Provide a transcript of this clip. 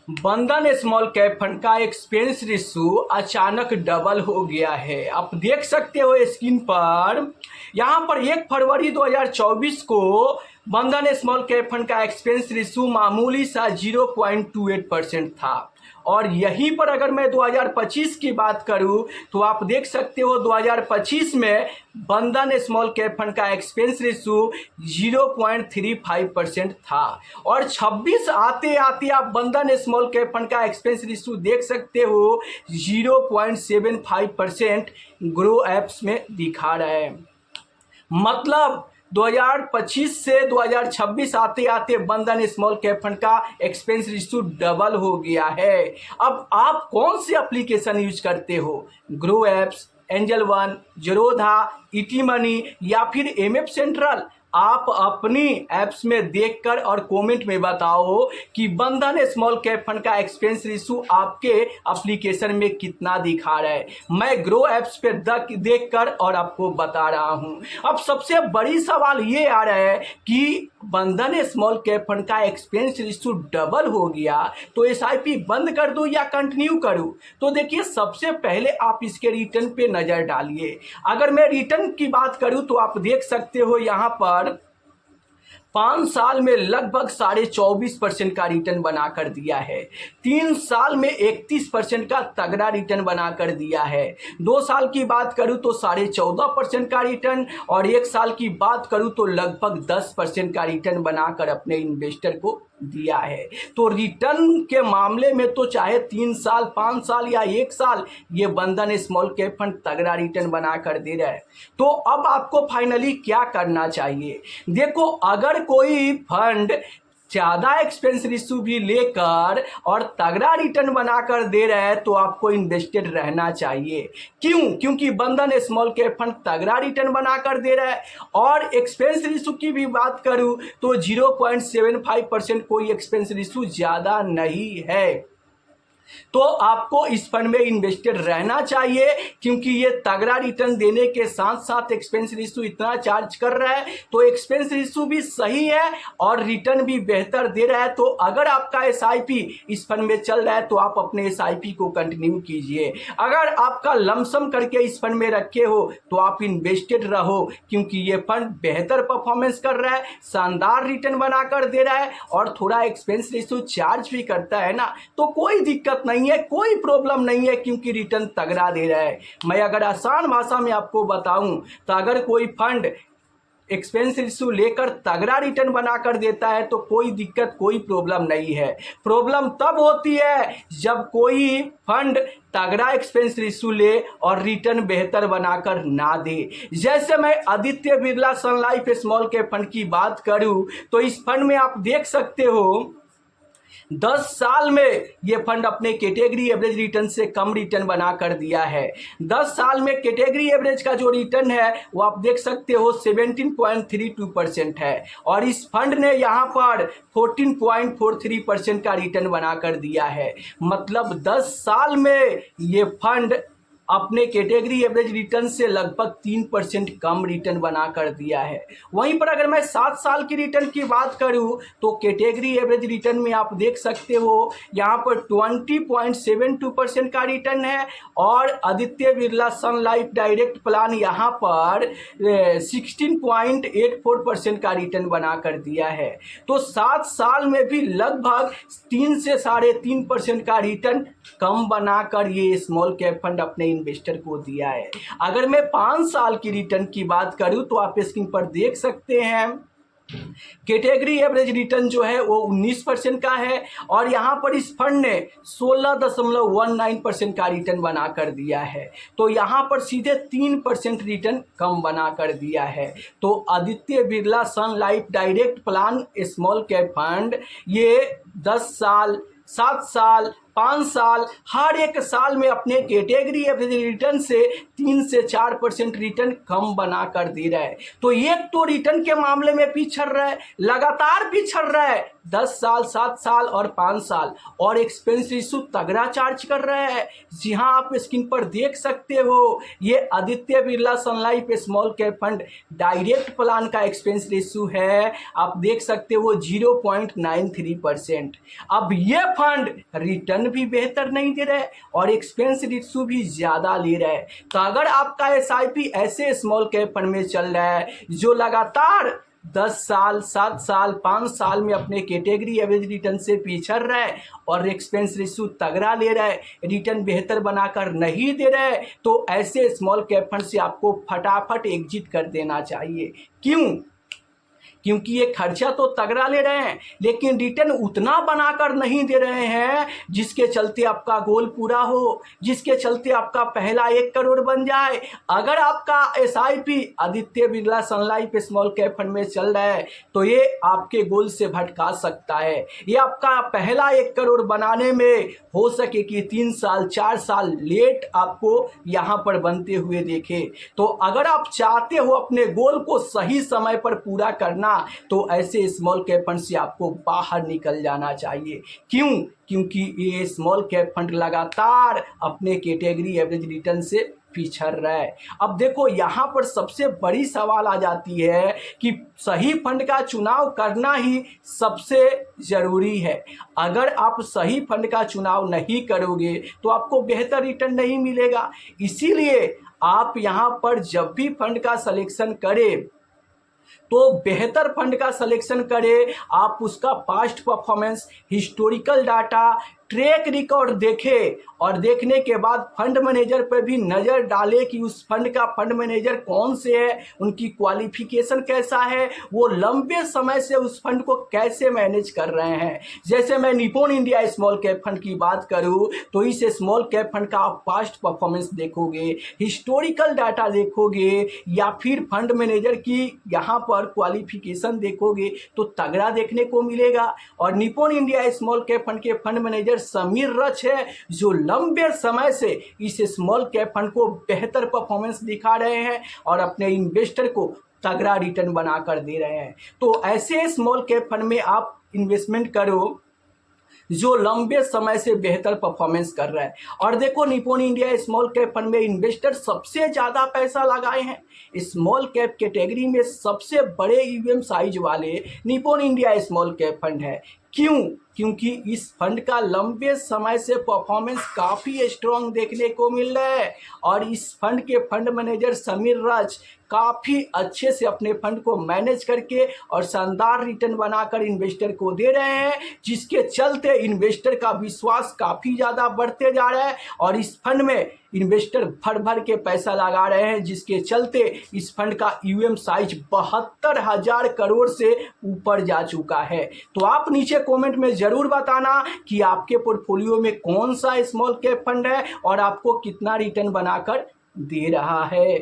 बंधन small cap fund का expense ratio अचानक डबल हो गया है। आप देख सकते हो स्क्रीन पर, यहाँ पर 1 फरवरी 2024 को बंधन स्मॉल कैप फंड का एक्सपेंस रेशियो मामूली सा 0.28% था। और यहीं पर अगर मैं 2025 की बात करूं तो आप देख सकते हो 2025 में बंधन स्मॉल कैप फंड का एक्सपेंस रेशियो 0.35% था। और 26 आते आते आप बंधन स्मॉल कैप फंड का एक्सपेंस रेशियो देख सकते हो 0.75% ग्रो एप्स में दिखा रहा है। मतलब 2025 से 2026 आते आते बंधन स्मॉल कैप फंड का एक्सपेंस रेशियो डबल हो गया है। अब आप कौन सी एप्लीकेशन यूज करते हो? Grow apps, angel one, Zerodha, ET money या फिर एमएफ सेंट्रल? आप अपनी ऐप्स में देखकर और कमेंट में बताओ कि बंधन स्मॉल कैप फंड का एक्सपेंस रेशियो आपके एप्लीकेशन में कितना दिखा रहा है। मैं ग्रो एप्स पे देखकर और आपको बता रहा हूं। अब सबसे बड़ी सवाल ये आ रहा है कि बंधन स्मॉल कैप फंड का एक्सपेंस रेशियो डबल हो गया तो एसआईपी बंद कर दूं या कंटिन्यू करूं? तो देखिए, सबसे पहले आप इसके रिटर्न पे नजर डालिए। अगर मैं रिटर्न की बात करूं तो आप देख सकते हो यहाँ पर 5 साल में लगभग 24.5% का रिटर्न बनाकर दिया है। 3 साल में 31% का तगड़ा रिटर्न बनाकर दिया है। 2 साल की बात करूं तो 14.5% का रिटर्न, और 1 साल की बात करूं तो लगभग 10% का रिटर्न बनाकर अपने इन्वेस्टर को दिया है। तो रिटर्न के मामले में तो चाहे 3 साल, 5 साल या 1 साल, ये बंधन स्मॉल कैप फंड तगड़ा रिटर्न बनाकर दे रहा है। तो अब आपको फाइनली क्या करना चाहिए? देखो, अगर कोई फंड ज़्यादा एक्सपेंस रेशियो भी लेकर और तगड़ा रिटर्न बनाकर दे रहा है तो आपको इन्वेस्टेड रहना चाहिए। क्यों? क्योंकि बंधन स्मॉल कैप फंड तगड़ा रिटर्न बनाकर दे रहा है। और एक्सपेंस रेशियो की भी बात करूं तो 0.75% कोई एक्सपेंस रेशियो ज़्यादा नहीं है। तो आपको इस फंड में इन्वेस्टेड रहना चाहिए, क्योंकि ये तगड़ा रिटर्न देने के साथ साथ एक्सपेंस रेशियो इतना चार्ज कर रहा है तो एक्सपेंस रेशियो भी सही है और रिटर्न भी बेहतर दे रहा है। तो अगर आपका एसआईपी इस फंड में चल रहा है तो आप अपने एसआईपी को कंटिन्यू कीजिए। अगर आपका लमसम करके इस फंड में रखे हो तो आप इन्वेस्टेड रहो, क्योंकि ये फंड बेहतर परफॉर्मेंस कर रहा है, शानदार रिटर्न बनाकर दे रहा है और थोड़ा एक्सपेंस रेशियो चार्ज भी करता है ना, तो कोई दिक्कत नहीं है, कोई प्रॉब्लम नहीं है, क्योंकि रिटर्न तगड़ा दे रहा है। मैं अगर आसान भाषा में आपको बताऊं तो अगर कोई फंड एक्सपेंस रेशियो लेकर तगड़ा रिटर्न बनाकर देता है तो कोई दिक्कत, कोई प्रॉब्लम नहीं है। प्रॉब्लम तब होती है जब कोई फंड तगड़ा एक्सपेंस रेशियो ले और रिटर्न बेहतर बनाकर ना दे। जैसे मैं Aditya Birla Sun Life small cap fund की बात करूं तो इस फंड में आप देख सकते हो 10 साल में ये फंड अपने कैटेगरी एवरेज रिटर्न से कम रिटर्न बना कर दिया है। 10 साल में कैटेगरी एवरेज का जो रिटर्न है वो आप देख सकते हो 17.32% है, और इस फंड ने यहाँ पर 14.43% का रिटर्न बना कर दिया है। मतलब 10 साल में ये फंड अपने कैटेगरी एवरेज रिटर्न से लगभग 3% कम रिटर्न बना कर दिया है। वहीं पर अगर मैं 7 साल की रिटर्न की बात करूं तो कैटेगरी एवरेज रिटर्न में आप देख सकते हो यहां पर 20.72% का रिटर्न है, और Aditya Birla Sun Life direct plan यहां पर 16.84% का रिटर्न बना कर दिया है। तो 7 साल में भी लगभग 3 से 3.5% का रिटर्न कम बनाकर ये स्मॉल कैप फंड अपने इन्वेस्टर को दिया है। अगर मैं 5 साल की रिटर्न की बात करूं तो आप स्क्रीन पर देख सकते हैं कैटेगरी एवरेज रिटर्न जो है वो 19% का है, और यहां पर इस फंड ने 16.19% का रिटर्न बनाकर दिया है। तो यहां पर सीधे 3% रिटर्न कम बनाकर दिया है। तो Aditya Birla Sun Life direct plan small cap fund ये 10 साल, 7 साल, 5 साल, हर एक साल में अपने कैटेगरी एवरेज रिटर्न से 3 से 4% रिटर्न कम बनाकर दे रहा है। तो एक तो रिटर्न के मामले में पिछड़ रहा है, लगातार पिछड़ रहा है, 10 साल, 7 साल और 5 साल, और एक्सपेंस रेशियो तगड़ा चार्ज कर रहा है। जी हाँ, आप स्क्रीन पर देख सकते हो, ये Aditya Birla Sun Life small cap fund direct plan का एक्सपेंस रेशियो है, आप देख सकते हो 0.93%। अब ये फंड रिटर्न भी बेहतर नहीं दे रहे और एक्सपेंस रेशियो भी ज़्यादा ले रहा है। तो अगर आपका SIP ऐसे स्मॉल कैप फंड में चल रहा है जो लगातार 10 साल, 7 साल, 5 साल में अपने कैटेगरी एवरेज रिटर्न से पिछड़ रहा है और एक्सपेंस रेशियो तगड़ा ले रहा है, रिटर्न बेहतर बनाकर नहीं दे रहा है, तो ऐसे स्मॉल कैप फंड से आपको फटाफट एग्जिट कर देना चाहिए। क्यों? क्योंकि ये खर्चा तो तगड़ा ले रहे हैं लेकिन रिटर्न उतना बनाकर नहीं दे रहे हैं जिसके चलते आपका गोल पूरा हो, जिसके चलते आपका पहला 1 करोड़ बन जाए। अगर आपका SIP Aditya Birla Sun Life small cap fund में चल रहा है तो ये आपके गोल से भटका सकता है। ये आपका पहला 1 करोड़ बनाने में हो सके कि 3 साल 4 साल लेट आपको यहाँ पर बनते हुए देखे। तो अगर आप चाहते हो अपने गोल को सही समय पर पूरा करना तो ऐसे स्मॉल कैप फंड से आपको बाहर निकल जाना चाहिए। क्यों? क्योंकि ये स्मॉल कैप फंड लगातार अपने कैटेगरी एवरेज रिटर्न से पिछड़ रहा है। अब देखो यहाँ पर सबसे बड़ी सवाल आ जाती है कि सही फंड का चुनाव करना ही सबसे ज़रूरी है। अगर आप सही फंड का चुनाव नहीं करोगे तो आपको बेहतर रिटर्न नहीं मिलेगा। इसीलिए आप यहाँ पर जब भी फंड का सिलेक्शन करें तो बेहतर फंड का सिलेक्शन करें, आप उसका past performance, historical data, track record देखें और देखने के बाद फंड मैनेजर पर भी नज़र डालें कि उस फंड का फंड मैनेजर कौन से है, उनकी क्वालिफिकेशन कैसा है, वो लंबे समय से उस फंड को कैसे मैनेज कर रहे हैं। जैसे मैं Nippon India small cap fund की बात करूं तो इस स्मॉल कैप फंड का आप पास्ट परफॉर्मेंस देखोगे, हिस्टोरिकल डाटा देखोगे या फिर फंड मैनेजर की यहाँ पर क्वालिफिकेशन देखोगे तो तगड़ा देखने को मिलेगा। और Nippon India small cap fund के फंड मैनेजर समीर रच है जो लंबे समय से इस स्मॉल कैप फंड को बेहतर परफॉर्मेंस दिखा रहे हैं और अपने इन्वेस्टर को तगड़ा रिटर्न बनाकर दे रहे हैं। तो ऐसे स्मॉल कैप फंड में आप इन्वेस्टमेंट करो जो लंबे समय से बेहतर परफॉर्मेंस कर रहा है। और देखो Nippon India small cap fund में इन्वेस्टर सबसे ज़्यादा पैसा लगाए हैं। स्मॉल कैप कैटेगरी में सबसे बड़े EUM साइज वाले Nippon India small cap fund है। क्यों? क्योंकि इस फंड का लंबे समय से परफॉर्मेंस काफ़ी स्ट्रॉन्ग देखने को मिल रहा है और इस फंड के फंड मैनेजर समीर राज काफ़ी अच्छे से अपने फंड को मैनेज करके और शानदार रिटर्न बनाकर इन्वेस्टर को दे रहे हैं, जिसके चलते इन्वेस्टर का विश्वास काफ़ी ज़्यादा बढ़ते जा रहा है और इस फंड में इन्वेस्टर भर भर के पैसा लगा रहे हैं, जिसके चलते इस फंड का EUM साइज 72,000 करोड़ से ऊपर जा चुका है। तो आप नीचे कमेंट में ज़रूर बताना कि आपके पोर्टफोलियो में कौन सा स्मॉल कैप फंड है और आपको कितना रिटर्न बनाकर दे रहा है।